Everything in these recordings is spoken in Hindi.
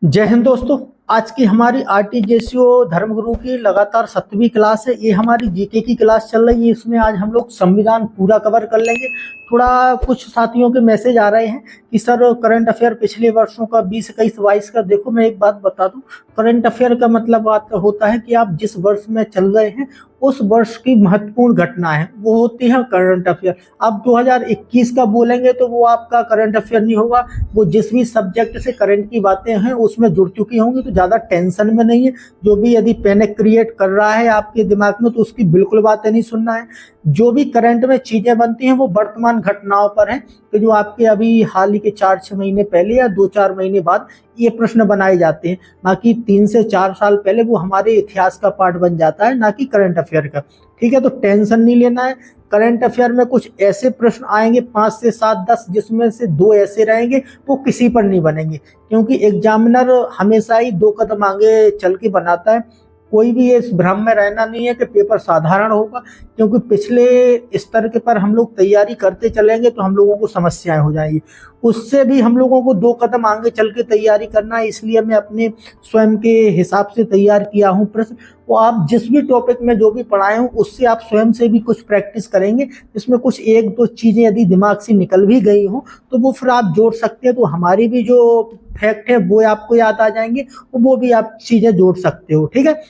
जय हिंद दोस्तों। आज की हमारी आरटीजेसीओ धर्मगुरु की लगातार 7वीं क्लास है। ये हमारी जीके की क्लास चल रही है। इसमें आज हम लोग संविधान पूरा कवर कर लेंगे। थोड़ा कुछ साथियों के मैसेज आ रहे हैं कि सर करंट अफेयर पिछले वर्षों का 20, 21, 22 का देखो। मैं एक बात बता दूं, करंट अफेयर का मतलब बात होता है कि आप जिस वर्ष में चल रहे हैं उस वर्ष की महत्वपूर्ण घटना है, वो होती है करंट अफेयर। आप 2021 का बोलेंगे तो वो आपका करंट अफेयर नहीं होगा। वो जिस भी सब्जेक्ट से करंट की बातें हैं उसमें जुड़ चुकी होंगी, तो ज़्यादा टेंशन में नहीं है। जो भी यदि पैनिक क्रिएट कर रहा है आपके दिमाग में तो उसकी बिल्कुल बातें नहीं सुनना है। जो भी करंट में चीज़ें बनती हैं वो वर्तमान घटनाओं पर हैं, तो जो आपके अभी हाल ही के 4-6 महीने पहले या 2-4 महीने बाद ये प्रश्न बनाए जाते हैं। बाकी 3 से 4 साल पहले वो हमारे इतिहास का पार्ट बन जाता है, ना कि करंट अफेयर का। ठीक है, तो टेंशन नहीं लेना है। करंट अफेयर में कुछ ऐसे प्रश्न आएंगे 5 से 7, 10, जिसमें से 2 ऐसे रहेंगे वो किसी पर नहीं बनेंगे, क्योंकि एग्जामिनर हमेशा ही 2 कदम आगे चल के बनाता है। कोई भी इस भ्रम में रहना नहीं है कि पेपर साधारण होगा, क्योंकि पिछले स्तर के पर हम लोग तैयारी करते चलेंगे तो हम लोगों को समस्याएं हो जाएंगी। उससे भी हम लोगों को 2 कदम आगे चल के तैयारी करना है। इसलिए मैं अपने स्वयं के हिसाब से तैयार किया हूँ प्रश्न। वो आप जिस भी टॉपिक में जो भी पढ़ाए हूँ उससे आप स्वयं से भी कुछ प्रैक्टिस करेंगे। इसमें कुछ 1-2 चीज़ें यदि दिमाग से निकल भी गई हो तो वो फिर आप जोड़ सकते हैं, तो हमारी भी जो फैक्ट है वो आपको याद आ जाएंगे, वो भी आप चीज़ें जोड़ सकते हो। ठीक है,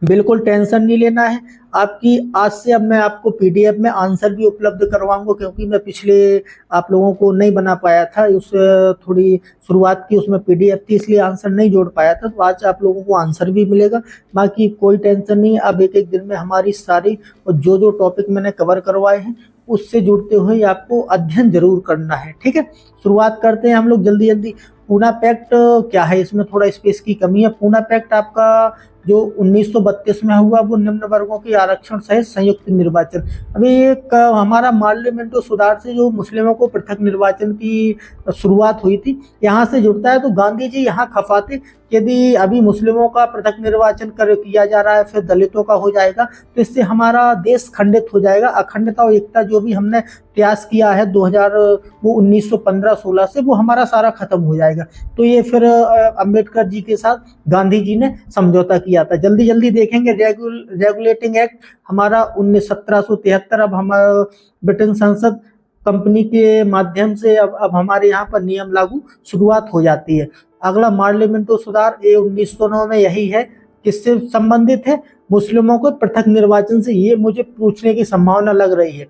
बिल्कुल टेंशन नहीं लेना है आपकी। आज से अब मैं आपको पीडीएफ में आंसर भी उपलब्ध करवाऊंगा, क्योंकि मैं पिछले आप लोगों को नहीं बना पाया था। उस थोड़ी शुरुआत की उसमें पीडीएफ थी, इसलिए आंसर नहीं जोड़ पाया था। तो आज आप लोगों को आंसर भी मिलेगा। बाकी कोई टेंशन नहीं है। अब एक दिन में हमारी सारी और जो जो टॉपिक मैंने कवर करवाए हैं उससे जुड़ते हुए आपको अध्ययन जरूर करना है। ठीक है, शुरुआत करते हैं हम लोग जल्दी जल्दी। पूना पैक्ट क्या है, इसमें थोड़ा स्पेस की कमी है। पूना पैक्ट आपका जो 1932 में हुआ वो निम्न वर्गों की आरक्षण सहित संयुक्त निर्वाचन। अभी एक हमारा पार्लियामेंटो सुधार से जो मुस्लिमों को पृथक निर्वाचन की शुरुआत हुई थी, यहाँ से जुड़ता है। तो गांधी जी यहाँ खफाते यदि अभी मुस्लिमों का पृथक निर्वाचन किया जा रहा है फिर दलितों का हो जाएगा तो इससे हमारा देश खंडित हो जाएगा। अखंडता और एकता जो भी हमने प्रयास किया है 1915-16 से, वो हमारा सारा खत्म हो जाएगा। तो ये फिर अंबेडकर जी के साथ गांधी जी ने समझौता किया था। जल्दी जल्दी देखेंगे। रेगुलेटिंग एक्ट हमारा 1773। अब हमारा ब्रिटेन संसद कंपनी के माध्यम से अब हमारे यहाँ पर नियम लागू शुरुआत हो जाती है। अगला पार्लियामेंटो सुधार ये 1909 में यही है, किससे संबंधित है, मुस्लिमों को पृथक निर्वाचन से। ये मुझे पूछने की संभावना लग रही है।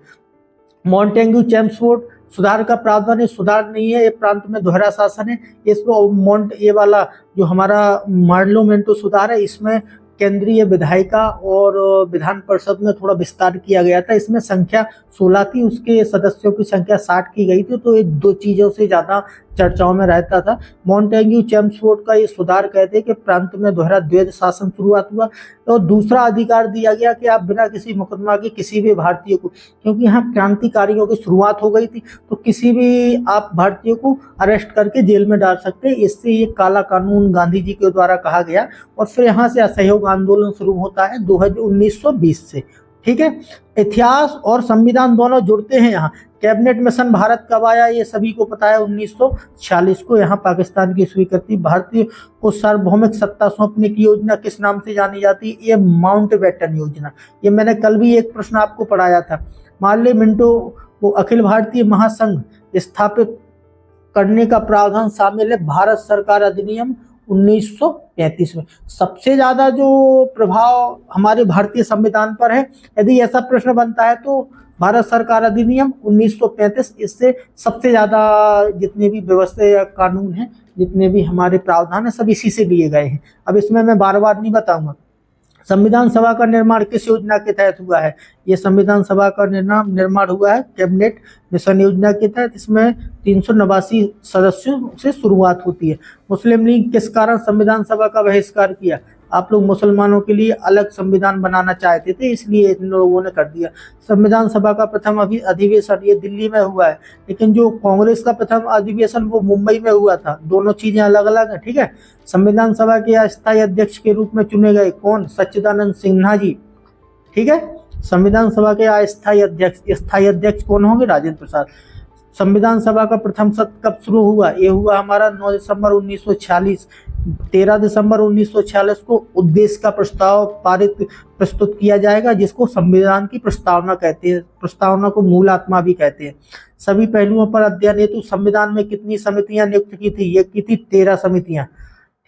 मॉन्टेग्यू चेम्सफोर्ड सुधार का प्रावधान है, सुधार नहीं है, ये प्रांत में दोहरा शासन है। इसमें ये वाला जो हमारा पार्लियामेंटो सुधार है इसमें केंद्रीय विधायिका और विधान परिषद में थोड़ा विस्तार किया गया था। इसमें संख्या 16 थी, उसके सदस्यों की संख्या 60 की गई थी। तो ये 2 चीज़ों से ज़्यादा चर्चाओं में रहता था। मॉन्टेग्यू चेम्सफोर्ड का ये सुधार कहते हैं कि प्रांत में दोहरा द्वैध शासन शुरुआत हुआ और दूसरा अधिकार दिया गया कि आप बिना किसी मुकदमा के किसी भी भारतीय को, क्योंकि यहाँ क्रांतिकारियों की शुरुआत हो गई थी, तो किसी भी आप भारतीय को अरेस्ट करके जेल में डाल सकते हैं। इससे ये काला कानून गांधी जी के द्वारा कहा गया और फिर यहाँ से असहयोग आंदोलन शुरू होता है 1920 से। ठीक है, इतिहास और संविधान दोनों जुड़ते हैं यहाँ। कैबिनेट मिशन भारत कब आया ये सभी को पता है, 1946 को। यहाँ पाकिस्तान की स्वीकृति। भारतीय को सार्वभौमिक सत्ता सौंपने की योजना किस नाम से जानी जाती है, ये माउंटबेटन योजना। ये मैंने कल भी एक प्रश्न आपको पढ़ाया था। पार्लियामेंटो वो अखिल भारतीय महासंघ स्थापित करने का प्रावधान शामिल है भारत सरकार अधिनियम 1935 में। सबसे ज्यादा जो प्रभाव हमारे भारतीय संविधान पर है, यदि ऐसा प्रश्न बनता है तो भारत सरकार अधिनियम 1935। इससे सबसे ज्यादा जितने भी व्यवस्था या कानून हैं, जितने भी हमारे प्रावधान है, सब इसी से लिए गए हैं। अब इसमें मैं बार बार नहीं बताऊंगा। संविधान सभा का निर्माण किस योजना के तहत हुआ है, ये संविधान सभा का निर्माण हुआ है कैबिनेट मिशन योजना के तहत। इसमें 389 सदस्यों से शुरुआत होती है। मुस्लिम लीग किस कारण संविधान सभा का बहिष्कार किया, आप लोग मुसलमानों के लिए अलग संविधान बनाना चाहते थे, इसलिए इन लोगों ने कर दिया। संविधान सभा का प्रथम अधिवेशन ये दिल्ली में हुआ है, लेकिन जो कांग्रेस का प्रथम अधिवेशन वो मुंबई में हुआ था। दोनों चीजें अलग अलग हैं। ठीक है, संविधान सभा के अस्थायी अध्यक्ष के रूप में चुने गए कौन, सच्चिदानंद सिन्हा जी। ठीक है, संविधान सभा के अस्थायी अध्यक्ष कौन होंगे, राजेंद्र प्रसाद। संविधान सभा का प्रथम सत्र कब शुरू हुआ? ये हुआ हमारा 9 दिसंबर 1946। 13 दिसंबर 1946 को उद्देश्य का प्रस्ताव प्रस्तुत किया जाएगा, जिसको संविधान की प्रस्तावना कहते हैं। प्रस्तावना को मूल आत्मा भी कहते हैं। सभी पहलुओं पर अध्ययन हेतु संविधान में कितनी समितियां नियुक्त की थी? ये की थी 13 समितियां।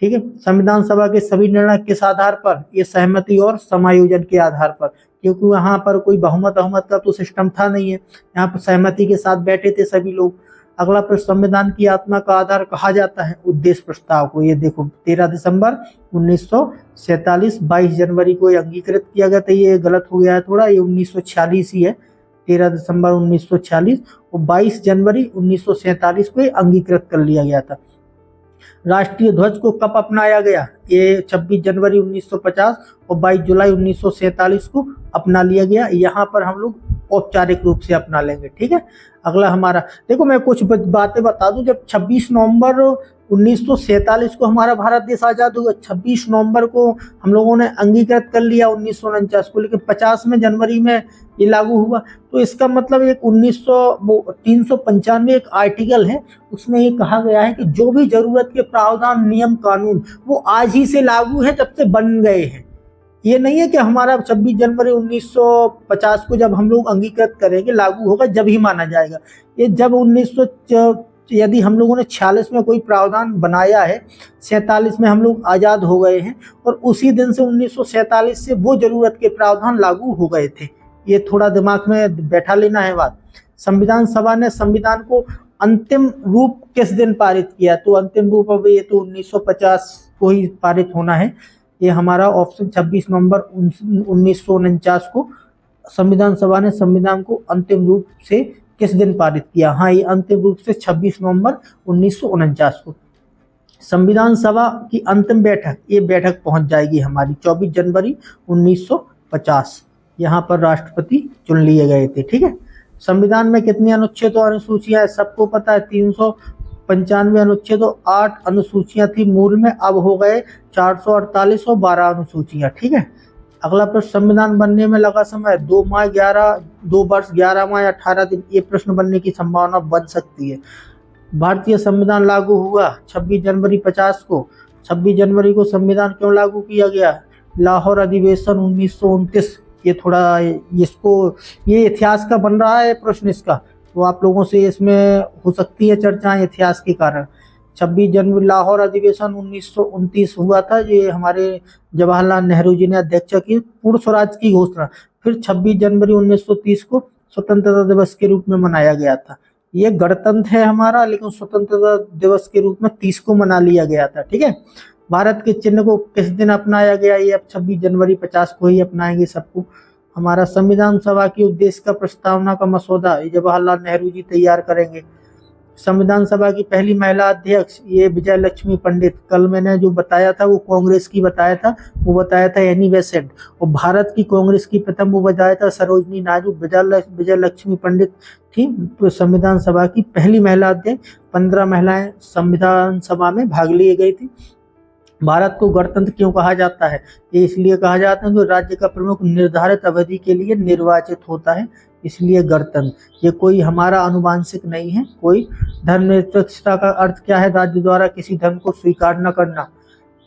ठीक है। संविधान सभा के सभी निर्णय किस आधार पर? ये सहमति और समायोजन के आधार पर, क्योंकि वहां पर कोई बहुमत का तो सिस्टम था नहीं है, यहाँ पर सहमति के साथ बैठे थे सभी लोग। अगला प्रश्न, संविधान की आत्मा का आधार कहा जाता है उद्देश्य प्रस्ताव को। ये देखो 13 दिसंबर 1947, 22 जनवरी को ये अंगीकृत किया गया था। ये गलत हो गया है थोड़ा, ये 1946 ही है। 13 दिसंबर 1946 और 22 जनवरी 1947 को ये अंगीकृत कर लिया गया था। राष्ट्रीय ध्वज को कब अपनाया गया? ये 26 जनवरी 1950 और 22 जुलाई 1947 को अपना लिया गया। यहाँ पर हम लोग औपचारिक रूप से अपना लेंगे। ठीक है। अगला हमारा, देखो मैं कुछ बातें बता दूं। जब 26 नवंबर 1947 को हमारा भारत देश आजाद हुआ, 26 नवंबर को हम लोगों ने अंगीकृत कर लिया 1949 को, लेकिन 50 में जनवरी में ये लागू हुआ। तो इसका मतलब एक 395 एक आर्टिकल है, उसमें ये कहा गया है कि जो भी जरूरत के प्रावधान, नियम, कानून वो आज ही से लागू है, जब से बन गए हैं। ये नहीं है कि हमारा 26 जनवरी 1950 को जब हम लोग अंगीकृत करेंगे लागू होगा जब ही माना जाएगा। ये जब यदि हम लोगों ने 46 में कोई प्रावधान बनाया है, 47 में हम लोग आज़ाद हो गए हैं, और उसी दिन से 1947 से वो जरूरत के प्रावधान लागू हो गए थे। ये थोड़ा दिमाग में बैठा लेना है बात। संविधान सभा ने संविधान को अंतिम रूप किस दिन पारित किया? तो अंतिम रूप अब ये तो 1950 को ही पारित होना है। ये हमारा ऑप्शन 26 नवंबर 1949 को संविधान सभा ने संविधान को अंतिम रूप से किस दिन पारित किया? हाँ, ये अंतिम रूप से 26 नवंबर 1949 को। संविधान सभा की अंतिम बैठक, ये बैठक पहुंच जाएगी हमारी 24 जनवरी 1950। यहाँ पर राष्ट्रपति चुन लिए गए थे। ठीक है। संविधान में कितनी अनुच्छेद और अनुसूचियां? सबको पता है 395 अनुच्छेद और 8 अनुसूचियां थी मूल में, अब हो गए 448 और 12 अनुसूचियां। ठीक है। अगला प्रश्न, संविधान बनने में लगा समय 2 वर्ष 11 माह या 18 दिन। ये प्रश्न बनने की संभावना बन सकती है। भारतीय संविधान लागू हुआ 26 जनवरी 50 को। 26 जनवरी को संविधान क्यों लागू किया गया? लाहौर अधिवेशन 1929। ये थोड़ा ये इतिहास का बन रहा है प्रश्न इसका, तो आप लोगों से इसमें हो सकती है चर्चाएं इतिहास के कारण। 26 जनवरी लाहौर अधिवेशन 1929 हुआ था। ये हमारे जवाहरलाल नेहरू जी ने अध्यक्ष की पूर्ण स्वराज की घोषणा। फिर 26 जनवरी 1930 को स्वतंत्रता दिवस के रूप में मनाया गया था। ये गणतंत्र है हमारा, लेकिन स्वतंत्रता दिवस के रूप में 30 को मना लिया गया था। ठीक है। भारत के चिन्ह को किस दिन अपनाया गया? ये अब 26 जनवरी 50 को ही अपनाएंगे सबको। हमारा संविधान सभा की उद्देश्य का प्रस्तावना का मसौदा जवाहरलाल नेहरू जी तैयार करेंगे। संविधान सभा की पहली महिला अध्यक्ष ये विजय लक्ष्मी पंडित। कल मैंने जो बताया था वो कांग्रेस की बताया था, वो बताया था एनी बेसेंट। और भारत की कांग्रेस की प्रथम वो बताया था सरोजनी नायडू। विजय लक्ष्मी पंडित थी संविधान सभा की पहली महिला अध्यक्ष। 15 महिलाएं संविधान सभा में भाग लिए गई थी। भारत को गणतंत्र क्यों कहा जाता है? ये इसलिए कहा जाता है कि राज्य का प्रमुख निर्धारित अवधि के लिए निर्वाचित होता है, इसलिए गणतंत्र। ये कोई हमारा अनुवांशिक नहीं है। कोई धर्मनिरपेक्षता का अर्थ क्या है? राज्य द्वारा किसी धर्म को स्वीकार न करना।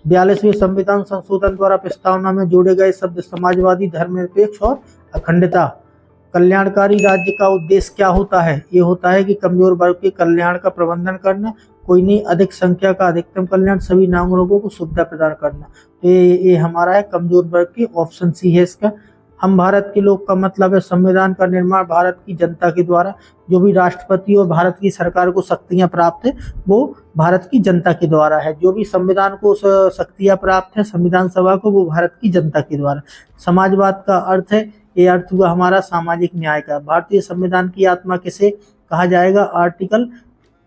42वें संविधान संशोधन द्वारा प्रस्तावना में जोड़े गए शब्द समाजवादी, धर्मनिरपेक्ष और अखंडता। कल्याणकारी राज्य का उद्देश्य क्या होता है? ये होता है कि कमजोर वर्ग के कल्याण का प्रबंधन करना, कोई नहीं, अधिक संख्या का अधिकतम कल्याण, सभी नागरिकों को सुविधा प्रदान करना। तो ये हमारा है कमजोर वर्ग की, ऑप्शन सी है इसका। हम भारत के लोग का मतलब है संविधान का निर्माण भारत की जनता के द्वारा। जो भी राष्ट्रपति और भारत की सरकार को शक्तियां प्राप्त है वो भारत की जनता के द्वारा है। जो भी संविधान को शक्तियां प्राप्त है संविधान सभा को, वो भारत की जनता के द्वारा। समाजवाद का अर्थ है, ये अर्थ हुआ हमारा सामाजिक न्याय का। भारतीय संविधान की आत्मा किसे कहा जाएगा? आर्टिकल,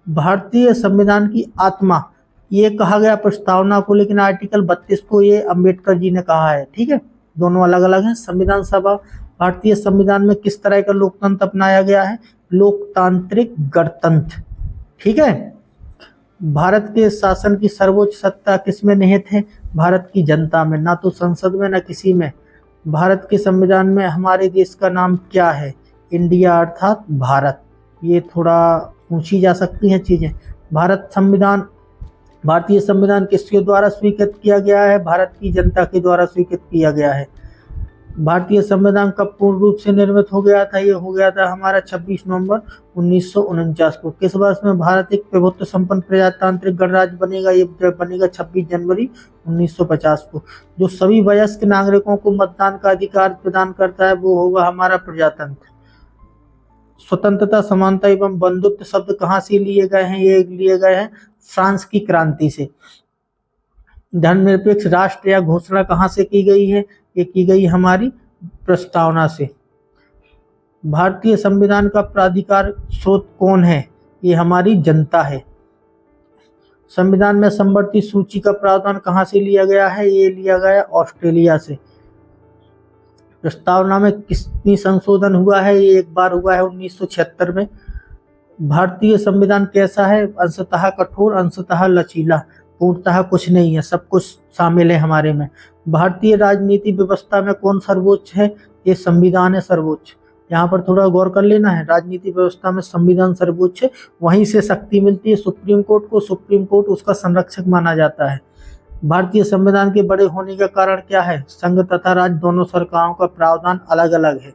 भारतीय संविधान की आत्मा ये कहा गया प्रस्तावना को, लेकिन आर्टिकल 32 को ये अंबेडकर जी ने कहा है। ठीक है। दोनों अलग अलग हैं। संविधान सभा, भारतीय संविधान में किस तरह का लोकतंत्र अपनाया गया है? लोकतांत्रिक गणतंत्र। ठीक है। भारत के शासन की सर्वोच्च सत्ता किसमें निहित है? भारत की जनता में, ना तो संसद में ना किसी में। भारत के संविधान में हमारे देश का नाम क्या है? इंडिया अर्थात भारत। ये थोड़ा पूछी जा सकती हैं चीजें। भारत संविधान भारतीय संविधान किसके द्वारा स्वीकृत किया गया है? भारत की जनता के द्वारा स्वीकृत किया गया है। भारतीय संविधान कब पूर्ण रूप से निर्मित हो गया था? ये हो गया था हमारा 26 नवंबर 1949 को। किस वर्ष में भारत एक प्रभुत्व संपन्न प्रजातांत्रिक गणराज्य बनेगा? ये बनेगा 26 जनवरी 1950 को। जो सभी वयस्क नागरिकों को मतदान का अधिकार प्रदान करता है वो होगा हमारा प्रजातंत्र। स्वतंत्रता, समानता एवं बंधुत्व शब्द कहाँ से लिए गए हैं? ये लिए गए हैं फ्रांस की क्रांति से। धर्मनिरपेक्ष राष्ट्र या घोषणा कहाँ से की गई है? ये की गई हमारी प्रस्तावना से। भारतीय संविधान का प्राधिकार स्रोत कौन है? ये हमारी जनता है। संविधान में समवर्ती सूची का प्रावधान कहाँ से लिया गया है? ये लिया गया ऑस्ट्रेलिया से। प्रस्तावना में कितनी संशोधन हुआ है? ये एक बार हुआ है 1976 में। भारतीय संविधान कैसा है? अंशतः कठोर, अंशतः लचीला, पूर्णतः कुछ नहीं है, सब कुछ शामिल है हमारे में। भारतीय राजनीति व्यवस्था में कौन सर्वोच्च है? ये संविधान है सर्वोच्च। यहाँ पर थोड़ा गौर कर लेना है, राजनीति व्यवस्था में संविधान सर्वोच्च है, वहीं से शक्ति मिलती है सुप्रीम कोर्ट को। सुप्रीम कोर्ट उसका संरक्षक माना जाता है। भारतीय संविधान के बड़े होने का कारण क्या है? संघ तथा राज्य दोनों सरकारों का प्रावधान अलग अलग है।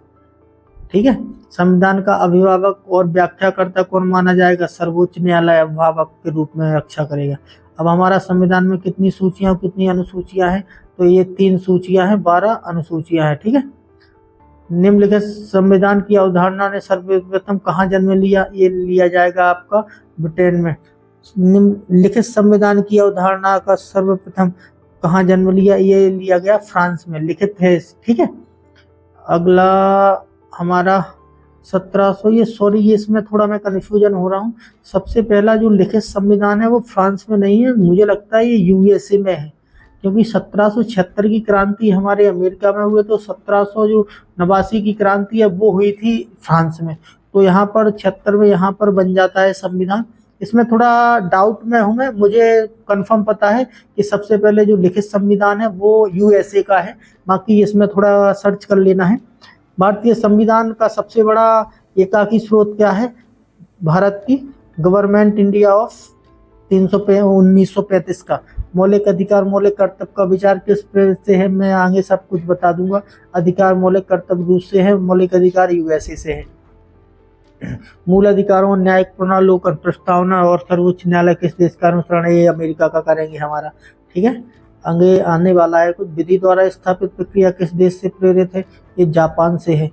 ठीक है। संविधान का अभिभावक और व्याख्याकर्ता कौन माना जाएगा? सर्वोच्च न्यायालय अभिभावक के रूप में रक्षा करेगा। अब हमारा संविधान में कितनी सूचियां और कितनी अनुसूचियां हैं? तो ये 3 सूचियां हैं, 12 अनुसूचियां हैं। ठीक है। निम्नलिखित संविधान की अवधारणा ने सर्वप्रथम कहाँ जन्म लिया? ये लिया जाएगा आपका ब्रिटेन में। निम्नलिखित संविधान की अवधारणा का सर्वप्रथम कहाँ जन्म लिया? ये लिया गया फ्रांस में, लिखित है। ठीक है। अगला हमारा 1700, ये इसमें थोड़ा मैं कन्फ्यूजन हो रहा हूँ। सबसे पहला जो लिखित संविधान है वो फ्रांस में नहीं है, मुझे लगता है ये यूएसए में है, क्योंकि 1776 की क्रांति हमारे अमेरिका में हुई, तो 1789 की क्रांति है वो हुई थी फ्रांस में। तो यहाँ पर 76 में यहाँ पर बन जाता है संविधान। इसमें थोड़ा डाउट में हूँ मैं, मुझे कंफर्म पता है कि सबसे पहले जो लिखित संविधान है वो यूएसए का है, बाकी इसमें थोड़ा सर्च कर लेना है। भारतीय संविधान का सबसे बड़ा एकाकी स्रोत क्या है? भारत की गवर्नमेंट इंडिया ऑफ 1935 का। मौलिक अधिकार मौलिक कर्तव्य का विचार किस प्रेरित से है? मैं आगे सब कुछ बता दूंगा। अधिकार मौलिक कर्तव्य रूस से है, मौलिक अधिकार यूएसए से है। मूल अधिकारों न्यायिक पुनर्लोकन प्रस्तावना और सर्वोच्च न्यायालय किस देश का अनुसरण है? ये अमेरिका का करेंगे हमारा। ठीक है। आगे आने वाला है कुछ, विधि द्वारा स्थापित प्रक्रिया किस देश से प्रेरित है? ये जापान से है।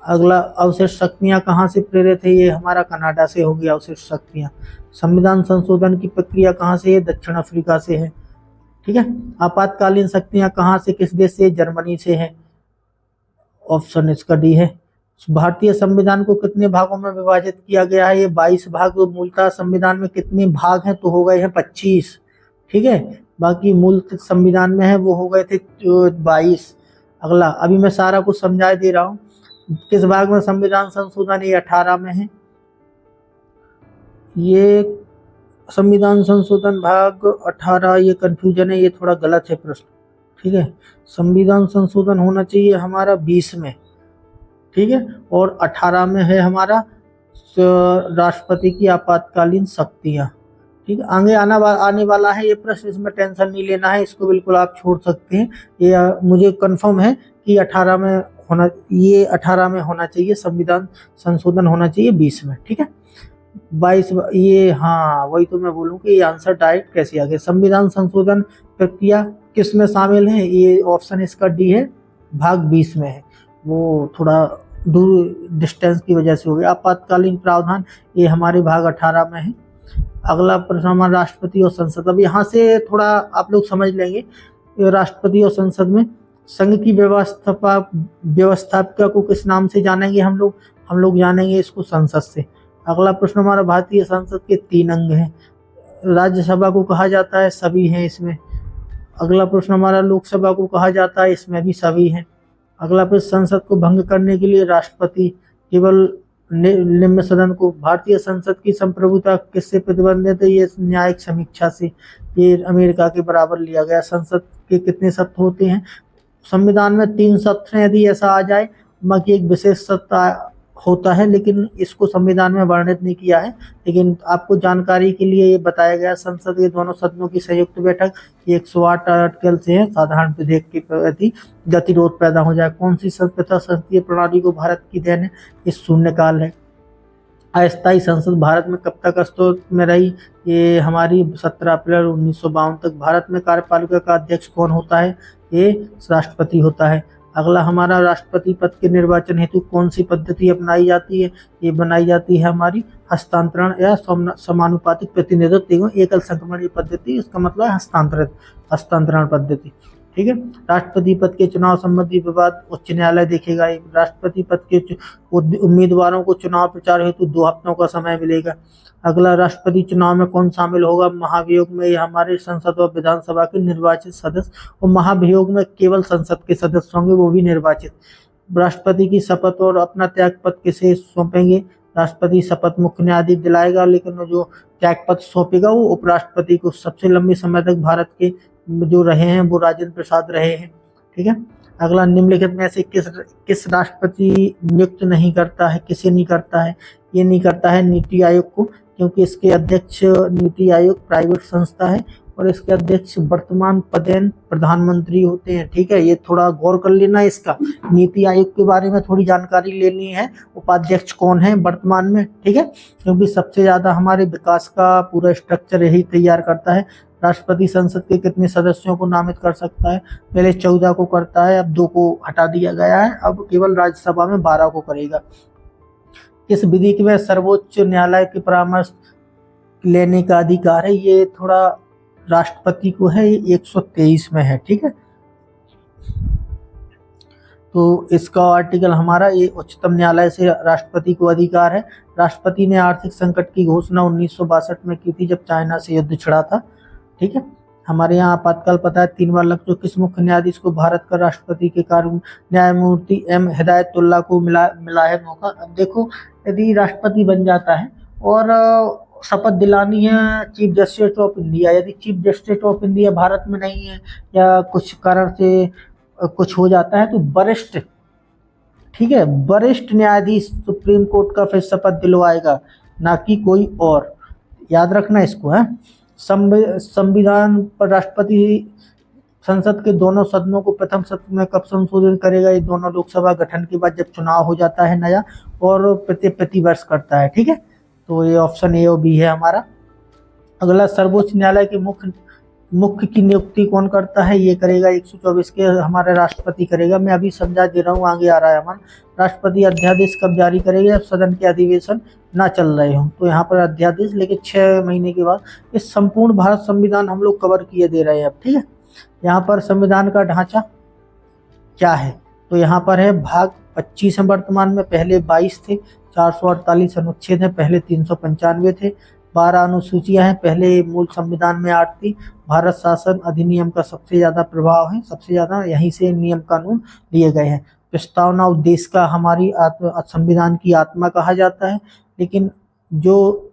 अगला, अवशिष्ट शक्तियाँ कहाँ से प्रेरित है? ये हमारा कनाडा से होगी अवशिष्ट शक्तियाँ। संविधान संशोधन की प्रक्रिया कहाँ से है? दक्षिण अफ्रीका से है। ठीक है। आपातकालीन शक्तियाँ कहाँ से, किस देश से? जर्मनी से है। ऑप्शन इसका डी है। भारतीय संविधान को कितने भागों में विभाजित किया गया है? ये 22 भाग। तो मूलतः संविधान में कितने भाग हैं? तो हो गए हैं 25। ठीक है। बाकी मूल संविधान में है वो हो गए थे 22। अगला, अभी मैं सारा कुछ समझा दे रहा हूँ। किस भाग में संविधान संशोधन? ये 18 में है। ये संविधान संशोधन भाग 18, ये कंफ्यूजन है, ये थोड़ा गलत है प्रश्न। ठीक है। संविधान संशोधन होना चाहिए हमारा 20 में। ठीक है। और 18 में है हमारा राष्ट्रपति की आपातकालीन शक्तियाँ। ठीक है। आगे आने वाला है ये प्रश्न, इसमें टेंशन नहीं लेना है, इसको बिल्कुल आप छोड़ सकते हैं। ये मुझे कंफर्म है कि 18 में होना, ये 18 में होना चाहिए, संविधान संशोधन होना चाहिए 20 में। ठीक है। 22, ये हाँ वही तो मैं बोलूँ कि ये आंसर डायरेक्ट कैसे आ गया। संविधान संशोधन प्रक्रिया किस में शामिल है? ये ऑप्शन इसका डी है, भाग 20 में है। वो थोड़ा दूर डिस्टेंस की वजह से हो गया। आपातकालीन प्रावधान ये हमारे भाग 18 में है। अगला प्रश्न हमारा राष्ट्रपति और संसद। अब यहाँ से थोड़ा आप लोग समझ लेंगे, राष्ट्रपति और संसद में संघ की व्यवस्थापिका को किस नाम से जानेंगे हम लोग जानेंगे इसको संसद से। अगला प्रश्न हमारा भारतीय संसद के 3 अंग हैं। राज्यसभा को कहा जाता है, सभी हैं इसमें। अगला प्रश्न हमारा लोकसभा को कहा जाता है, इसमें भी सभी हैं। अगला प्रश्न संसद को भंग करने के लिए राष्ट्रपति केवल निम्न सदन को। भारतीय संसद की संप्रभुता किससे प्रतिबंधित है? ये न्यायिक समीक्षा से। ये अमेरिका के बराबर लिया गया। संसद के कितने सत्र होते हैं? संविधान में 3 सत्र हैं, यदि ऐसा आ जाए, बाकी एक विशेष सत्र होता है, लेकिन इसको संविधान में वर्णित नहीं किया है। लेकिन आपको जानकारी के लिए ये बताया गया, संसद के दोनों सदनों की संयुक्त बैठक 108 आर्टिकल से है, साधारण विधेयक के प्रति गतिरोध पैदा हो जाए। कौन सी सभ्यता संसदीय प्रणाली को भारत की देन है? इस शून्यकाल है। अस्थायी संसद भारत में कब तक अस्तित्व में रही? ये हमारी 17 अप्रैल 1952 तक। भारत में कार्यपालिका का अध्यक्ष कौन होता है? ये राष्ट्रपति होता है। अगला हमारा, राष्ट्रपति पद के निर्वाचन हेतु कौन सी पद्धति अपनाई जाती है? ये बनाई जाती है हमारी हस्तांतरण या समानुपातिक प्रतिनिधित्व एवं एकल संक्रमण पद्धति। इसका मतलब हस्तांतरण पद्धति। ठीक है। राष्ट्रपति पद के चुनाव संबंधी विवाद उच्च न्यायालय देखेगा। राष्ट्रपति पद के उम्मीदवारों को चुनाव प्रचार हेतु 2 हफ्तों का समय मिलेगा। अगला, राष्ट्रपति चुनाव में कौन शामिल होगा? महाभियोग में ये हमारे संसद और विधानसभा के निर्वाचित सदस्य, और महाभियोग में केवल संसद के सदस्य होंगे, वो भी निर्वाचित। राष्ट्रपति की शपथ और अपना त्याग पत्र किसे सौंपेंगे? राष्ट्रपति शपथ मुख्य न्यायाधीश दिलाएगा, लेकिन जो त्याग पत्र सौंपेगा वो उपराष्ट्रपति को। सबसे लंबे समय तक भारत के जो रहे हैं वो राजेंद्र प्रसाद रहे हैं। ठीक है। अगला, निम्नलिखित में से किस राष्ट्रपति नियुक्त नहीं करता है? किसे नहीं करता है? ये नहीं करता है नीति आयोग को, क्योंकि इसके अध्यक्ष, नीति आयोग प्राइवेट संस्था है और इसके अध्यक्ष वर्तमान पदेन प्रधानमंत्री होते हैं। ठीक है, ये थोड़ा गौर कर लेना इसका। नीति आयोग के बारे में थोड़ी जानकारी लेनी है, उपाध्यक्ष कौन है वर्तमान में। ठीक है, क्योंकि सबसे ज्यादा हमारे विकास का पूरा स्ट्रक्चर यही तैयार करता है। राष्ट्रपति संसद के कितने सदस्यों को नामित कर सकता है? पहले 14 को करता है, अब 2 को हटा दिया गया है, अब केवल राज्यसभा में 12 को करेगा। किस विधि में सर्वोच्च न्यायालय के परामर्श लेने का अधिकार है? ये थोड़ा राष्ट्रपति को है, ये 123 में है। ठीक है, तो इसका आर्टिकल हमारा, ये उच्चतम न्यायालय से राष्ट्रपति को अधिकार है। राष्ट्रपति ने आर्थिक संकट की घोषणा 1962 में की थी, जब चाइना से युद्ध छिड़ा था। ठीक है, हमारे यहाँ आपातकाल पता है 3 बार लग चुके। किस मुख्य न्यायाधीश को भारत का राष्ट्रपति के कार्य? न्यायमूर्ति एम हिदायतुल्लाह को मिला है मौका। अब देखो, यदि राष्ट्रपति बन जाता है और शपथ दिलानी है चीफ जस्टिस ऑफ इंडिया, यदि chief justice of India Bharat में नहीं है या कुछ कारण से कुछ हो जाता है, तो वरिष्ठ, ठीक है, वरिष्ठ न्यायाधीश सुप्रीम कोर्ट का फिर शपथ दिलवाएगा, ना कि कोई और। याद रखना इसको है। संविधान पर राष्ट्रपति संसद के दोनों सदनों को प्रथम सत्र में कब संशोधन करेगा? ये दोनों लोकसभा गठन के बाद, जब चुनाव हो जाता है नया, और प्रति वर्ष करता है। ठीक है, तो ये ऑप्शन ए और बी है हमारा। अगला, सर्वोच्च न्यायालय के मुख्य की नियुक्ति कौन करता है? ये करेगा 124 के हमारे राष्ट्रपति करेगा। मैं अभी समझा दे रहा हूँ, आगे आ रहा है हमारा। राष्ट्रपति अध्यादेश कब जारी करेगा? जब सदन के अधिवेशन ना चल रहे हों, तो यहाँ पर अध्यादेश, लेकिन 6 महीने के बाद। इस संपूर्ण भारत संविधान हम लोग कवर किए दे रहे हैं अब। ठीक है, यहाँ पर संविधान का ढांचा क्या है? तो यहाँ पर है भाग 25 है वर्तमान में, पहले 22 थे। 448 अनुच्छेद हैं, पहले 395 थे। 12 अनुसूचियां हैं, पहले मूल संविधान में 8 थी। भारत शासन अधिनियम का सबसे ज्यादा प्रभाव है, सबसे ज्यादा यहीं से नियम कानून लिए गए हैं। प्रस्तावना उद्देश्य का हमारी संविधान की आत्मा कहा जाता है, लेकिन जो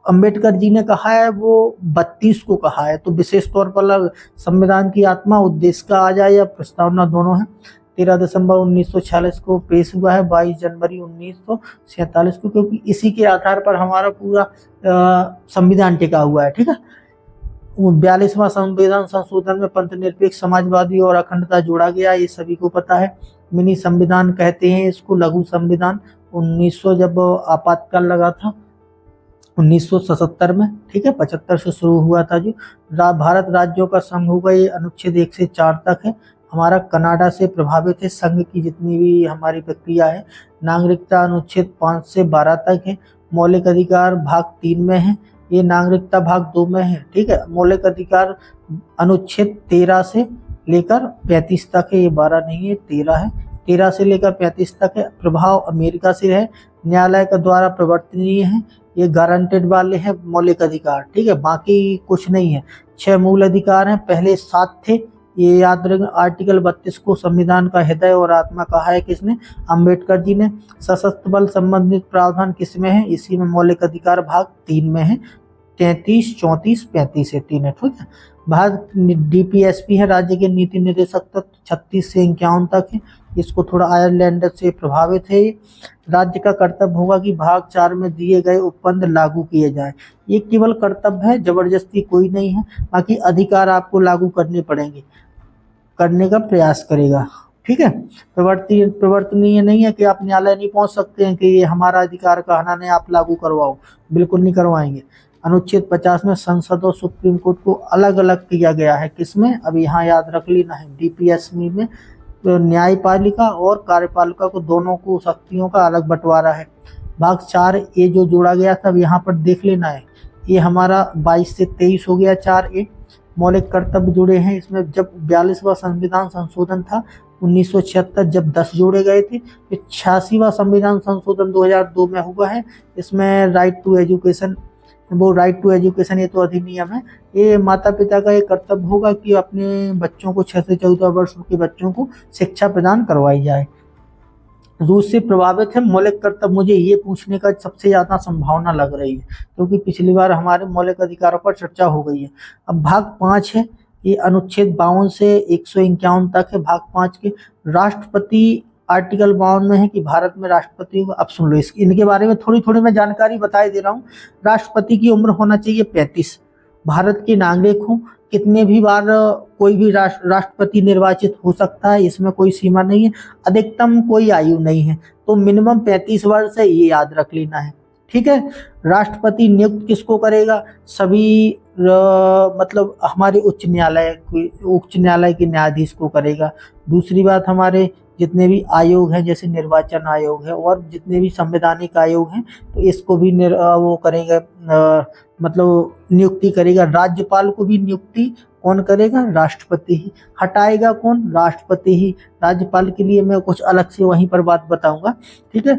अंबेडकर जी ने कहा है वो 32 को कहा है। तो विशेष तौर पर संविधान की आत्मा उद्देश्य का आ जाए या प्रस्तावना, दोनों है। 13 दिसंबर 1946 को पेश हुआ है, 22 जनवरी 1947 को, क्योंकि इसी के आधार पर हमारा पूरा संविधान टिका हुआ है। ठीक है, 42वां संविधान संशोधन में पंथ निरपेक्ष, समाजवादी और अखंडता जोड़ा गया, ये सभी को पता है। मिनी संविधान कहते हैं इसको, लघु संविधान। 1900 जब आपातकाल लगा था 1977 में, ठीक है, 75 से शुरू हुआ था। जो भारत राज्यों का संघ होगा, ये अनुच्छेद 1 से 4 तक है। हमारा कनाडा से प्रभावित है संघ की जितनी भी हमारी प्रक्रिया है। नागरिकता अनुच्छेद 5 से 12 तक है। मौलिक अधिकार भाग 3 में है, ये नागरिकता भाग 2 में है। ठीक है, मौलिक अधिकार अनुच्छेद 13 से लेकर 35 तक है, ये 12 नहीं है, 13 है। 13 से लेकर 35 तक है। प्रभाव अमेरिका से है, न्यायालय के द्वारा प्रवर्तनीय है, ये गारंटेड वाले हैं मौलिक अधिकार। ठीक है, बाकी कुछ नहीं है। 6 मूल अधिकार हैं, पहले 7 थे, ये याद रखें। आर्टिकल 32 को संविधान का हृदय और आत्मा कहा है किसने? अंबेडकर जी ने। सशस्त्र बल संबंधित प्रावधान किसमें है? इसी में मौलिक अधिकार भाग 3 में है। 33, 34, 35 है, 3 है, ठीक है। भाग डीपीएसपी है, राज्य के नीति निर्देशक तक 36 से 51 तक है। इसको थोड़ा आयरलैंड से प्रभावित है। राज्य का कर्तव्य होगा कि भाग 4 में दिए गए उपबंध लागू किए जाएं। ये केवल कर्तव्य है, जबरदस्ती कोई नहीं है, बाकी अधिकार आपको लागू करने पड़ेंगे, करने का प्रयास करेगा, ठीक है। प्रवर्तनीय नहीं है कि आप न्यायालय नहीं पहुंच सकते हैं कि ये हमारा अधिकार का हनन है, आप लागू करवाओ, बिल्कुल नहीं करवाएंगे। अनुच्छेद 50 में संसद और सुप्रीम कोर्ट को अलग अलग किया गया है, किसमें, अब यहाँ याद रख लेना है, डीपीएसपी में तो न्यायपालिका और कार्यपालिका को दोनों को शक्तियों का अलग बंटवारा है। भाग 4 ये जो जोड़ा गया था, अब यहाँ पर देख लेना है, ये हमारा 22 से 23 हो गया। 4A मौलिक कर्तव्य जुड़े हैं इसमें। जब 42वां संविधान संशोधन था 1976, जब 10 जोड़े गए थे, तो 86वां संविधान संशोधन 2002 में हुआ है। इसमें राइट टू एजुकेशन, वो राइट टू एजुकेशन ये तो अधिनियम है। ये माता पिता का एक कर्तव्य होगा कि अपने बच्चों को 6 से 14 वर्ष के बच्चों को शिक्षा प्रदान करवाई जाए। रूस से प्रभावित है मौलिक कर्तव्य, मुझे ये पूछने का सबसे ज्यादा संभावना लग रही है, क्योंकि पिछली बार हमारे मौलिक अधिकारों पर चर्चा हो गई है। अब भाग 5 है, ये अनुच्छेद 52 से 151 तक है। भाग 5 के राष्ट्रपति आर्टिकल 52 में है कि भारत में राष्ट्रपति को, अब सुन लो इनके बारे में थोड़ी थोड़ी मैं जानकारी बताई दे रहा हूँ। राष्ट्रपति की उम्र होना चाहिए 35। भारत के नागरिक हो, कितने भी बार कोई भी राष्ट्रपति निर्वाचित हो सकता है, इसमें कोई सीमा नहीं है, अधिकतम कोई आयु नहीं है, तो मिनिमम 35 वर्ष है, ये याद रख लेना है, ठीक है। राष्ट्रपति नियुक्त किसको करेगा, सभी मतलब हमारे उच्च न्यायालय के न्यायाधीश को करेगा। दूसरी बात, हमारे जितने भी आयोग हैं, जैसे निर्वाचन आयोग है और जितने भी संवैधानिक आयोग हैं, तो इसको भी वो करेगा, मतलब नियुक्ति करेगा। राज्यपाल को भी नियुक्ति कौन करेगा, राष्ट्रपति ही। हटाएगा कौन, राष्ट्रपति ही। राज्यपाल के लिए मैं कुछ अलग से वहीं पर बात बताऊंगा, ठीक है।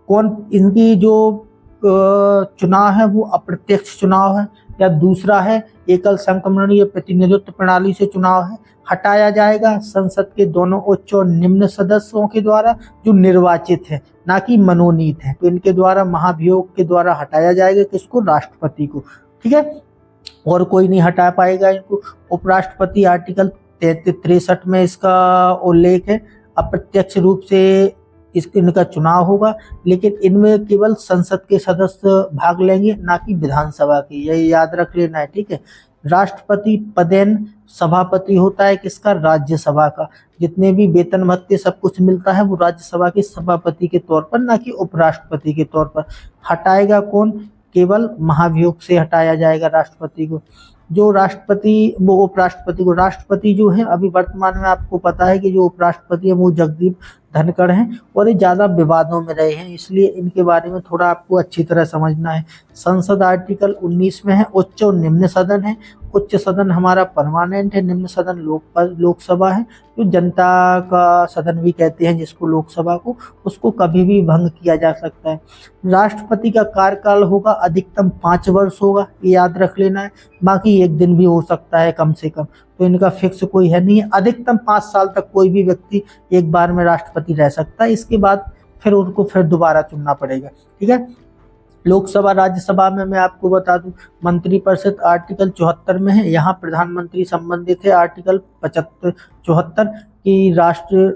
कौन, इनकी जो चुनाव है वो अप्रत्यक्ष चुनाव है, या दूसरा है एकल संक्रमणीय प्रतिनिधित्व प्रणाली से चुनाव है। हटाया जाएगा संसद के दोनों उच्च और निम्न सदस्यों के द्वारा जो निर्वाचित है, ना कि मनोनीत है, तो इनके द्वारा महाभियोग के द्वारा हटाया जाएगा, किसको, राष्ट्रपति को, ठीक है। और कोई नहीं हटा पाएगा इनको। उपराष्ट्रपति आर्टिकल 63 में इसका उल्लेख है, अप्रत्यक्ष रूप से इनका चुनाव होगा, लेकिन इनमें केवल संसद के सदस्य भाग लेंगे, ना कि विधानसभा की, यही याद रख लेना है, ठीक है। राष्ट्रपति पदेन सभापति होता है किसका, राज्यसभा का। जितने भी वेतन भत्ते सब कुछ मिलता है वो राज्यसभा के सभापति के तौर पर, ना कि उपराष्ट्रपति के तौर पर। हटाएगा कौन, केवल महाभियोग से हटाया जाएगा राष्ट्रपति को। जो राष्ट्रपति, वो उपराष्ट्रपति को, राष्ट्रपति जो है अभी वर्तमान में आपको पता है कि जो उपराष्ट्रपति है वो जगदीप धनखड़ हैं, और ये ज्यादा विवादों में रहे हैं, इसलिए इनके बारे में थोड़ा आपको अच्छी तरह समझना है। संसद आर्टिकल 19 में है, उच्च और निम्न सदन है। उच्च सदन हमारा परमानेंट है, निम्न सदन लोकसभा है, जो जनता का सदन भी कहते हैं जिसको, लोकसभा को, उसको कभी भी भंग किया जा सकता है। राष्ट्रपति का कार्यकाल होगा अधिकतम 5 वर्ष होगा, ये याद रख लेना है, बाकी 1 दिन भी हो सकता है कम से कम, तो इनका फिक्स कोई है नहीं है। अधिकतम 5 साल तक कोई भी व्यक्ति एक बार में राष्ट्रपति रह सकता है, इसके बाद फिर उनको फिर दोबारा चुनना पड़ेगा, ठीक है। लोकसभा राज्यसभा में मैं आपको बता दूं, मंत्रिपरिषद आर्टिकल 74 में है, यहाँ प्रधानमंत्री संबंधित है। आर्टिकल 74 की राज्य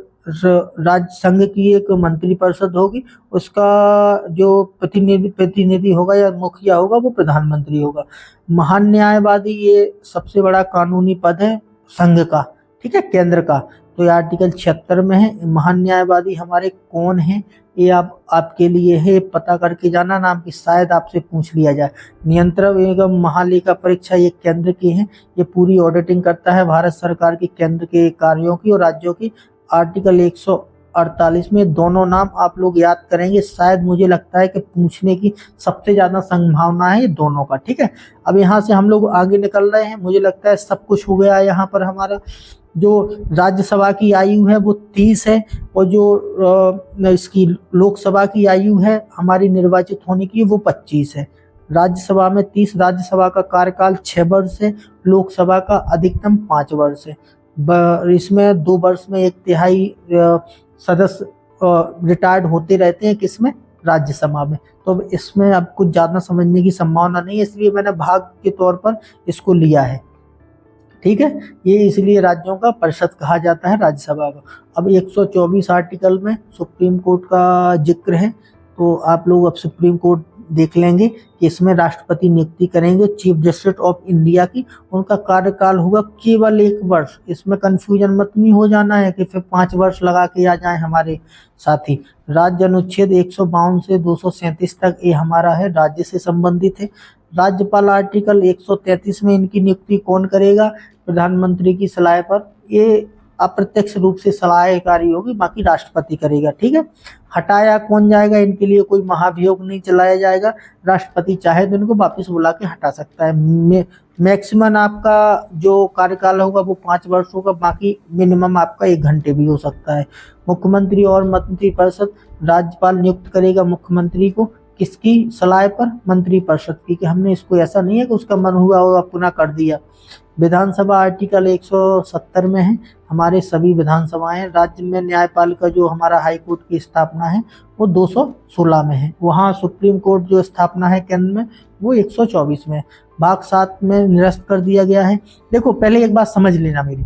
संघ की एक मंत्रिपरिषद होगी, उसका जो प्रतिनिधि होगा या मुखिया होगा वो प्रधानमंत्री होगा। महान न्यायवादी ये सबसे बड़ा कानूनी पद है संघ का, ठीक है, केंद्र का, तो ये आर्टिकल 76 में है। महान न्यायवादी हमारे कौन है, ये आपके लिए है, पता करके जाना, नाम की शायद आपसे पूछ लिया जाए। नियंत्रक एवं महालेखा परीक्षा ये केंद्र की है, ये पूरी ऑडिटिंग करता है भारत सरकार के केंद्र के कार्यों की और राज्यों की। आर्टिकल 148 में दोनों नाम आप लोग याद करेंगे, शायद मुझे लगता है कि पूछने की सबसे ज्यादा संभावना है ये दोनों का, ठीक है। अब यहाँ से हम लोग आगे निकल रहे हैं, मुझे लगता है सब कुछ हो गया है। यहाँ पर हमारा जो राज्यसभा की आयु है वो 30 है, और जो इसकी लोकसभा की आयु है हमारी निर्वाचित होने की वो 25 है। राज्यसभा में 30, राज्यसभा का कार्यकाल 6 वर्ष है, लोकसभा का अधिकतम 5 वर्ष है। इसमें 2 वर्ष में 1/3 सदस्य रिटायर्ड होते रहते हैं, किसमें, राज्यसभा में। तो अब इसमें अब कुछ ज़्यादा समझने की संभावना नहीं है, इसलिए मैंने भाग के तौर पर इसको लिया है। ठीक है, ये इसलिए राज्यों का परिषद कहा जाता है राज्यसभा को। अब 124 आर्टिकल में सुप्रीम कोर्ट का जिक्र है, तो आप लोग अब सुप्रीम कोर्ट देख लेंगे कि इसमें राष्ट्रपति नियुक्ति करेंगे चीफ जस्टिस ऑफ इंडिया की। उनका कार्यकाल होगा केवल 1 वर्ष। इसमें कंफ्यूजन मत नहीं हो जाना है कि फिर 5 वर्ष लगा के आ जाए हमारे साथी। राज्य अनुच्छेद 152 से 237 तक ये हमारा है, राज्य से संबंधित है। राज्यपाल आर्टिकल 133 में इनकी नियुक्ति कौन करेगा? प्रधानमंत्री की सलाह पर। ये अप्रत्यक्ष रूप से सलाहकारी होगी, बाकी राष्ट्रपति करेगा। ठीक है, हटाया कौन जाएगा? इनके लिए कोई महाभियोग नहीं चलाया जाएगा। राष्ट्रपति चाहे तो इनको वापस बुला के हटा सकता है। मैक्सिमम आपका जो कार्यकाल होगा वो 5 वर्ष होगा, बाकी मिनिमम आपका 1 घंटे भी हो सकता है। मुख्यमंत्री और मंत्रिपरिषद, राज्यपाल नियुक्त करेगा मुख्यमंत्री को, किसकी सलाह पर? मंत्रिपरिषद की, कि हमने इसको ऐसा नहीं है कि उसका मन हुआ होगा पुनः कर दिया। विधानसभा आर्टिकल 170 में है, हमारे सभी विधानसभाएं। राज्य में न्यायपालिका जो हमारा हाई कोर्ट की स्थापना है वो 216 में है। वहाँ सुप्रीम कोर्ट जो स्थापना है केंद्र में वो 124 में है। भाग 7 में निरस्त कर दिया गया है। देखो पहले एक बात समझ लेना मेरी,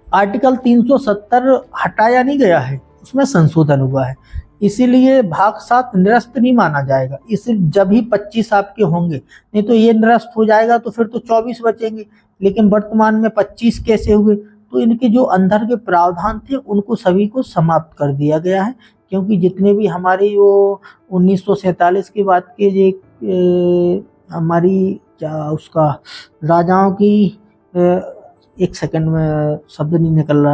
आर्टिकल 370 हटाया नहीं गया है, उसमें संशोधन हुआ है, इसीलिए भाग 7 निरस्त नहीं माना जाएगा। इसे जब ही 25 आपके होंगे, नहीं तो ये निरस्त हो जाएगा तो फिर तो 24 बचेंगे। लेकिन वर्तमान में 25 कैसे हुए? तो इनके जो अंदर के प्रावधान थे उनको सभी को समाप्त कर दिया गया है, क्योंकि जितने भी हमारी वो 1947 के बाद के जो हमारी क्या उसका राजाओं की एक सेकंड में शब्द नहीं निकल रहा,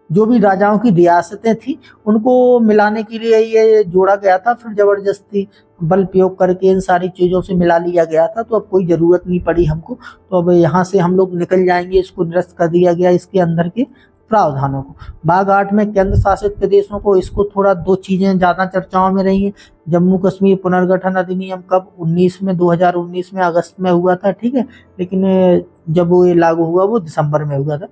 जो भी राजाओं की रियासतें थी उनको मिलाने के लिए ये जोड़ा गया था, फिर जबरदस्ती बल प्रयोग करके इन सारी चीज़ों से मिला लिया गया था। तो अब कोई ज़रूरत नहीं पड़ी हमको, तो अब यहाँ से हम लोग निकल जाएंगे, इसको निरस्त कर दिया गया इसके अंदर के प्रावधानों को। भाग 8 में केंद्र शासित प्रदेशों को, इसको थोड़ा 2 चीज़ें ज़्यादा चर्चाओं में रही हैं। जम्मू कश्मीर पुनर्गठन अधिनियम कब? 2019 में अगस्त में हुआ था। ठीक है, लेकिन जब वो ये लागू हुआ वो दिसंबर में हुआ था।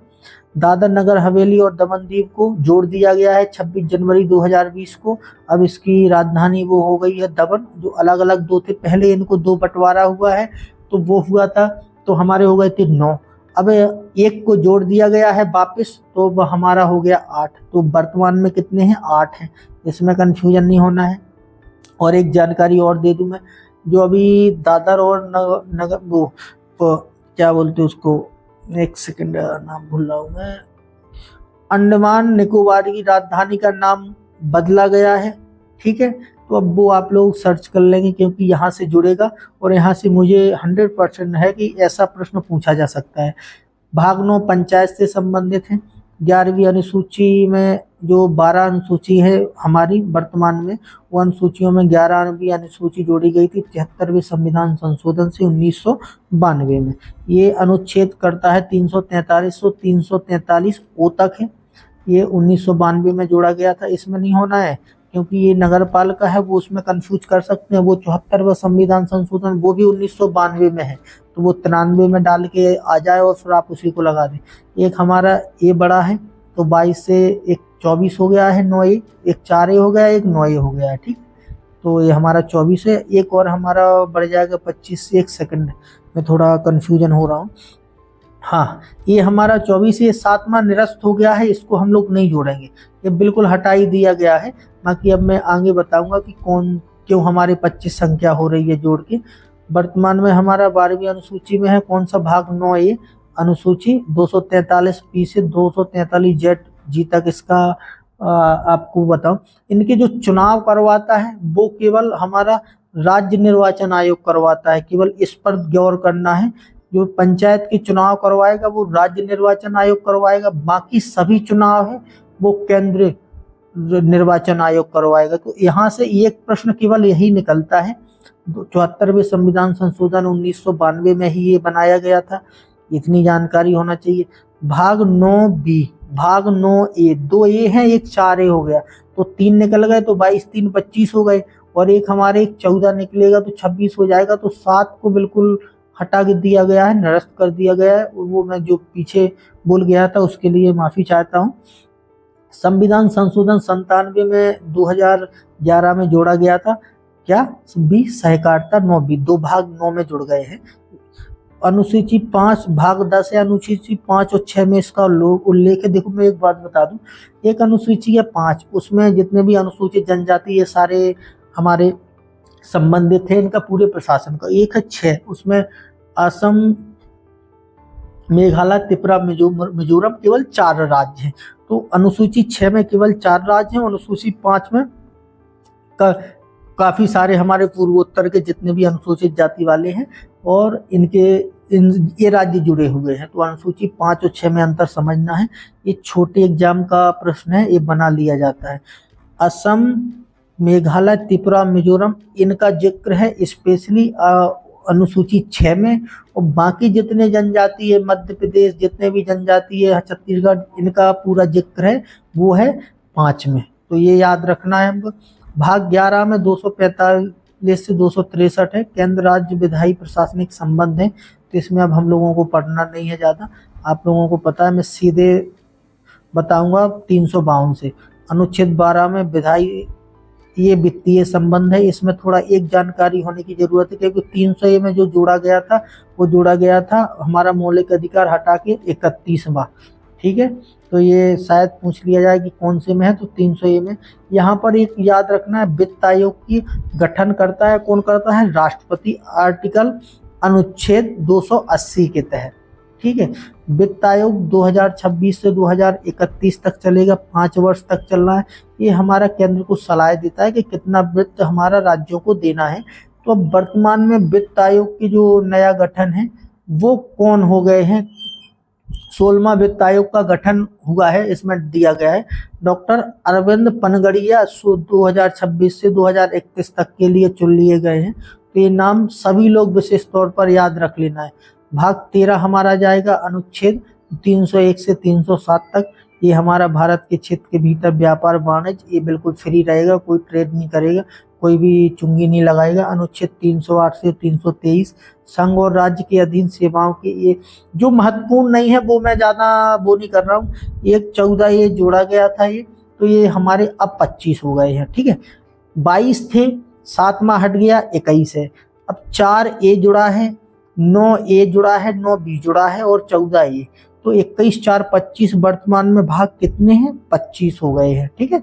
दादर नगर हवेली और दमन दीव को जोड़ दिया गया है 26 जनवरी 2020 को। अब इसकी राजधानी वो हो गई है दमन, जो अलग अलग 2 थे पहले, इनको 2 बंटवारा हुआ है, तो वो हुआ था, तो हमारे हो गए थे 9। अब 1 को जोड़ दिया गया है वापस, तो वह हमारा हो गया 8। तो वर्तमान में कितने हैं? 8 हैं, इसमें कंफ्यूजन नहीं होना है। और एक जानकारी और दे दूं मैं, जो अभी दादर और नगर वो क्या बोलते हैं उसको, एक सेकंड नाम भूल रहा हूँ मैं, अंडमान निकोबार की राजधानी का नाम बदला गया है। ठीक है, तो अब वो आप लोग सर्च कर लेंगे, क्योंकि यहाँ से जुड़ेगा और यहाँ से मुझे 100% है कि ऐसा प्रश्न पूछा जा सकता है। भाग 9 पंचायत से संबंधित है। 11वीं अनुसूची में जो 12 अनुसूची है हमारी वर्तमान में, वो अनुसूचियों में 11वीं अनुसूची जोड़ी गई थी 73वें संविधान संशोधन से 1992 में। ये अनुच्छेद करता है 343 से 343 ओ तक है, ये 1992 में जोड़ा गया था। इसमें नहीं होना है क्योंकि ये नगर पालिका है, वो उसमें कंफ्यूज कर सकते हैं। वो 74वां संविधान संशोधन वो भी 1992 में है, तो वो 93 में डाल के आ जाए और फिर आप उसी को लगा दें। एक हमारा ये बड़ा है, तो 22 से एक 24 हो गया है, 9A, एक 4A हो गया, एक 9A हो गया है। ठीक, तो ये हमारा 24 है। एक और हमारा बढ़ जाएगा 25 से, एक सेकंड में थोड़ा कन्फ्यूजन हो रहा हूँ। हाँ, ये हमारा 24 ये 7वां निरस्त हो गया है, इसको हम लोग नहीं जोड़ेंगे, ये बिल्कुल हटा ही दिया गया है। बाकी अब मैं आगे बताऊंगा कि क्यों हमारे 25 संख्या हो रही है जोड़ के। वर्तमान में हमारा 12वीं अनुसूची में है कौन सा भाग? 9A अनुसूची 243B से 243Z तक। इसका आपको बताऊं, इनके जो चुनाव करवाता है वो केवल हमारा राज्य निर्वाचन आयोग करवाता है, केवल इस पर गौर करना है। जो पंचायत के चुनाव करवाएगा वो राज्य निर्वाचन आयोग करवाएगा, बाकी सभी चुनाव है वो केंद्रीय निर्वाचन आयोग करवाएगा। तो यहाँ से एक प्रश्न केवल यही निकलता है, 74वें संविधान संशोधन 1992 में ही ये बनाया गया था, इतनी जानकारी होना चाहिए। भाग 9B, भाग 9A, 2A है, एक 4A हो गया, तो 3 निकल गए, तो 22 3 25 हो गए, और एक हमारे एक 14 निकलेगा तो 26 हो जाएगा। तो 7 को बिल्कुल हटा के दिया गया है, निरस्त कर दिया गया है। वो मैं जो पीछे बोल गया था उसके लिए माफ़ी चाहता हूँ। संविधान संशोधन 97 में 2011 में जोड़ा गया था। क्या भी सहकारिता 9 दो भाग 9 में जुड़ गए हैं। अनुसूची 5 भाग 10 है, अनुसूची 5 और 6 में इसका उल्लेख है। देखो मैं एक बात बता दूं, एक अनुसूची है 5, उसमें जितने भी अनुसूचित जनजाति ये सारे हमारे संबंधित थे इनका पूरे प्रशासन का। एक है 6, उसमें असम, मेघालय, त्रिपुरा, मिजोरम केवल 4 राज्य हैं। तो अनुसूची 6 में केवल 4 राज्य हैं। अनुसूची 5 में काफी सारे हमारे पूर्वोत्तर के जितने भी अनुसूचित जाति वाले हैं और ये राज्य जुड़े हुए हैं। तो अनुसूची 5 और 6 में अंतर समझना है। ये छोटे एग्जाम का प्रश्न है, ये बना लिया जाता है। असम, मेघालय, त्रिपुरा, मिजोरम इनका जिक्र है स्पेशली अनुसूची 6 में, और बाकी जितने जनजाति है, मध्य प्रदेश जितने भी जनजाति है, छत्तीसगढ़, इनका पूरा जिक्र है वो है 5 में। तो ये याद रखना है हमको। भाग 11 में 245 से 263 है, केंद्र राज्य विधायी प्रशासनिक संबंध है। तो इसमें अब हम लोगों को पढ़ना नहीं है ज़्यादा, आप लोगों को पता है, मैं सीधे बताऊंगा 352 से। अनुच्छेद 12 में विधायी ये वित्तीय संबंध है। इसमें थोड़ा एक जानकारी होने की जरूरत है क्योंकि 300A में जो जोड़ा गया था वो जोड़ा गया था हमारा मौलिक अधिकार हटा के 31वां। ठीक है, तो ये शायद पूछ लिया जाए कि कौन से में है, तो 300A में। यहाँ पर एक याद रखना है, वित्त आयोग की गठन करता है कौन करता है, राष्ट्रपति, आर्टिकल अनुच्छेद 280 के तहत। ठीक है, वित्त आयोग 2026 से 2031 तक चलेगा, 5 वर्ष तक चलना है। ये हमारा केंद्र को सलाह देता है कि कितना वित्त हमारा राज्यों को देना है। तो अब वर्तमान में वित्त आयोग की जो नया गठन है वो कौन हो गए हैं, 16वां वित्त आयोग का गठन हुआ है। इसमें दिया गया है डॉक्टर अरविंद पनगड़िया 2026 से 2031 तक के लिए चुन लिए गए हैं। तो ये नाम सभी लोग विशेष तौर पर याद रख लेना है। भाग 13 हमारा जाएगा अनुच्छेद 301 से 307 तक। ये हमारा भारत के क्षेत्र के भीतर व्यापार वाणिज्य ये बिल्कुल फ्री रहेगा, कोई ट्रेड नहीं करेगा, कोई भी चुंगी नहीं लगाएगा। अनुच्छेद 308 से 323 संघ और राज्य के अधीन सेवाओं के, ये जो महत्वपूर्ण नहीं है वो मैं ज़्यादा वो नहीं कर रहा हूँ। एक 14 ये जोड़ा गया था ये, तो ये हमारे अब 25 हो गए हैं। ठीक है, 22 थे, 7वां हट गया, 21 है। अब 4A जुड़ा है, 9A जुड़ा है, 9B जुड़ा है और 14A, तो 21, 4, 25। वर्तमान में भाग कितने हैं, 25 हो गए हैं। ठीक है,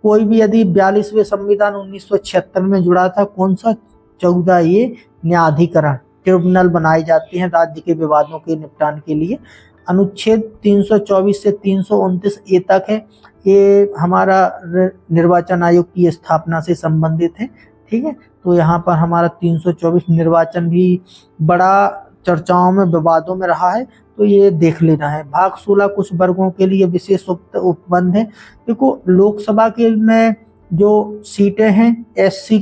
कोई भी यदि 42वें संविधान 1976 में जुड़ा था, कौन सा, 14A न्यायाधिकरण, ट्रिब्यूनल बनाए जाते हैं राज्य के विवादों के निपटान के लिए। अनुच्छेद 324 से 329A तक है, ये हमारा निर्वाचन आयोग की स्थापना से संबंधित है। ठीक है, तो यहाँ पर हमारा 324 निर्वाचन भी बड़ा चर्चाओं में विवादों में रहा है, तो ये देख लेना है। भाग 16 कुछ वर्गों के लिए विशेष उपबंध है। देखो लोकसभा के में जो सीटें हैं SC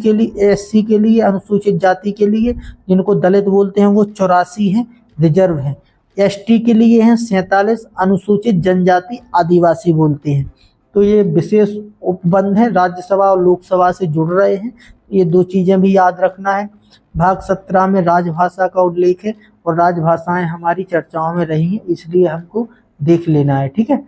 के लिए अनुसूचित जाति के लिए, जिनको दलित बोलते हैं, वो 84 हैं, रिजर्व हैं। ST के लिए हैं 47, अनुसूचित जनजाति आदिवासी बोलते हैं। तो ये विशेष उपबंध है, राज्यसभा और लोकसभा से जुड़ रहे हैं। ये 2 चीजें भी याद रखना है। भाग 17 में राजभाषा का उल्लेख है और राजभाषाएं हमारी चर्चाओं में रही हैं, इसलिए हमको देख लेना है। ठीक है,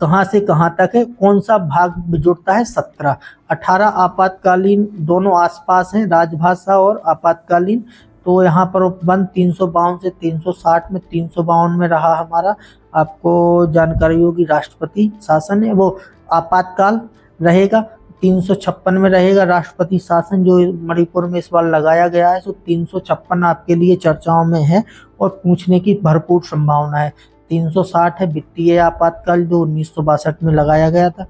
कहाँ से कहाँ तक है, कौन सा भाग जुड़ता है, 17। 18 आपातकालीन, दोनों आसपास हैं, राजभाषा और आपातकालीन। तो यहाँ पर उपबंध 352 से 360 में, 352 में रहा हमारा, आपको जानकारी होगी, राष्ट्रपति शासन है, वो आपातकाल रहेगा। 356 में रहेगा राष्ट्रपति शासन, जो मणिपुर में इस बार लगाया गया है। तो 356 आपके लिए चर्चाओं में है और पूछने की भरपूर संभावना है। 360 है वित्तीय आपातकाल, जो 1962 में लगाया गया था।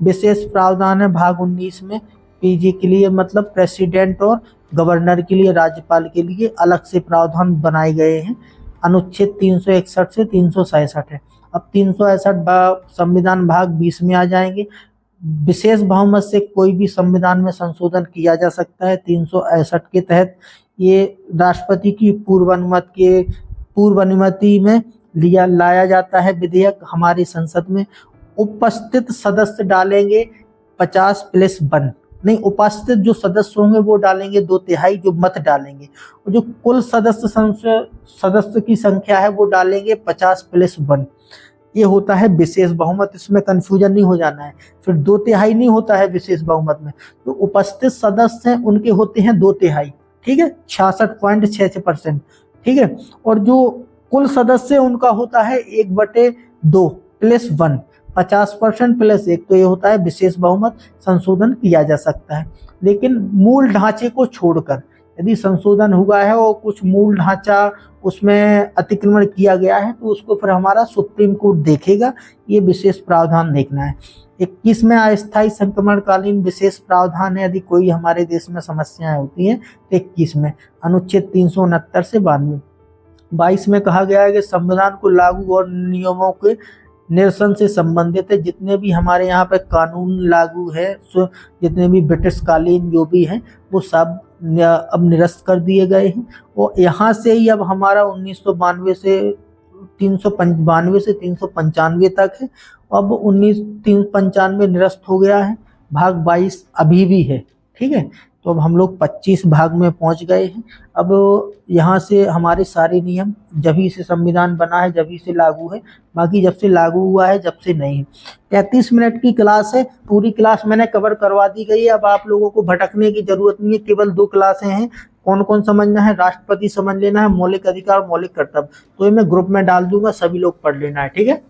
विशेष प्रावधान है भाग 19 में, PG के लिए मतलब प्रेसिडेंट और गवर्नर के लिए, राज्यपाल के लिए अलग से प्रावधान बनाए गए हैं। अनुच्छेद 361 से 367 है। अब 367 संविधान भाग 20 में आ जाएंगे। विशेष बहुमत से कोई भी संविधान में संशोधन किया जा सकता है। 361 के तहत ये राष्ट्रपति की पूर्व अनुमति में लाया जाता है विधेयक हमारी संसद में। उपस्थित सदस्य डालेंगे 50+1, नहीं, उपस्थित जो सदस्य होंगे वो डालेंगे 2/3 जो मत डालेंगे, और जो कुल सदस्य की संख्या है वो डालेंगे 50+1। ये होता है विशेष बहुमत, इसमें कंफ्यूजन नहीं हो जाना है। फिर 2/3 नहीं होता है विशेष बहुमत में, तो उपस्थित सदस्य हैं उनके होते हैं 2/3, ठीक है, 66.66%, ठीक है। और जो कुल सदस्य उनका होता है 1/2 +1, 50% +1, तो ये होता है विशेष बहुमत। संशोधन किया जा सकता है, लेकिन मूल ढांचे को छोड़कर यदि संशोधन हुआ है और कुछ मूल ढांचा उसमें अतिक्रमण किया गया है तो उसको फिर हमारा सुप्रीम कोर्ट देखेगा। ये विशेष प्रावधान देखना है। 21 में अस्थायी संक्रमणकालीन विशेष प्रावधान है, यदि कोई हमारे देश में समस्याएं होती हैं तो 21 में अनुच्छेद 369 से 92। 22 में कहा गया है कि संविधान को लागू और नियमों के निरसन से संबंधित है। जितने भी हमारे यहाँ पे कानून लागू है, जितने भी ब्रिटिश कालीन जो भी हैं वो सब अब निरस्त कर दिए गए हैं। और यहाँ से ही अब हमारा 1992 से 395 तक है। अब 395 निरस्त हो गया है, भाग 22 अभी भी है, ठीक है। तो अब हम लोग 25 भाग में पहुंच गए हैं। अब यहाँ से हमारे सारे नियम जभी से संविधान बना है जभी से लागू है, बाकी जब से लागू हुआ है जब से नहीं है। 33 मिनट की क्लास है, पूरी क्लास मैंने कवर करवा दी गई है। अब आप लोगों को भटकने की जरूरत नहीं है, केवल 2 क्लासें हैं। कौन कौन समझना है? राष्ट्रपति समझ लेना है, मौलिक अधिकार, मौलिक कर्तव्य, तो ये मैं ग्रुप में डाल दूंगा, सभी लोग पढ़ लेना है, ठीक है।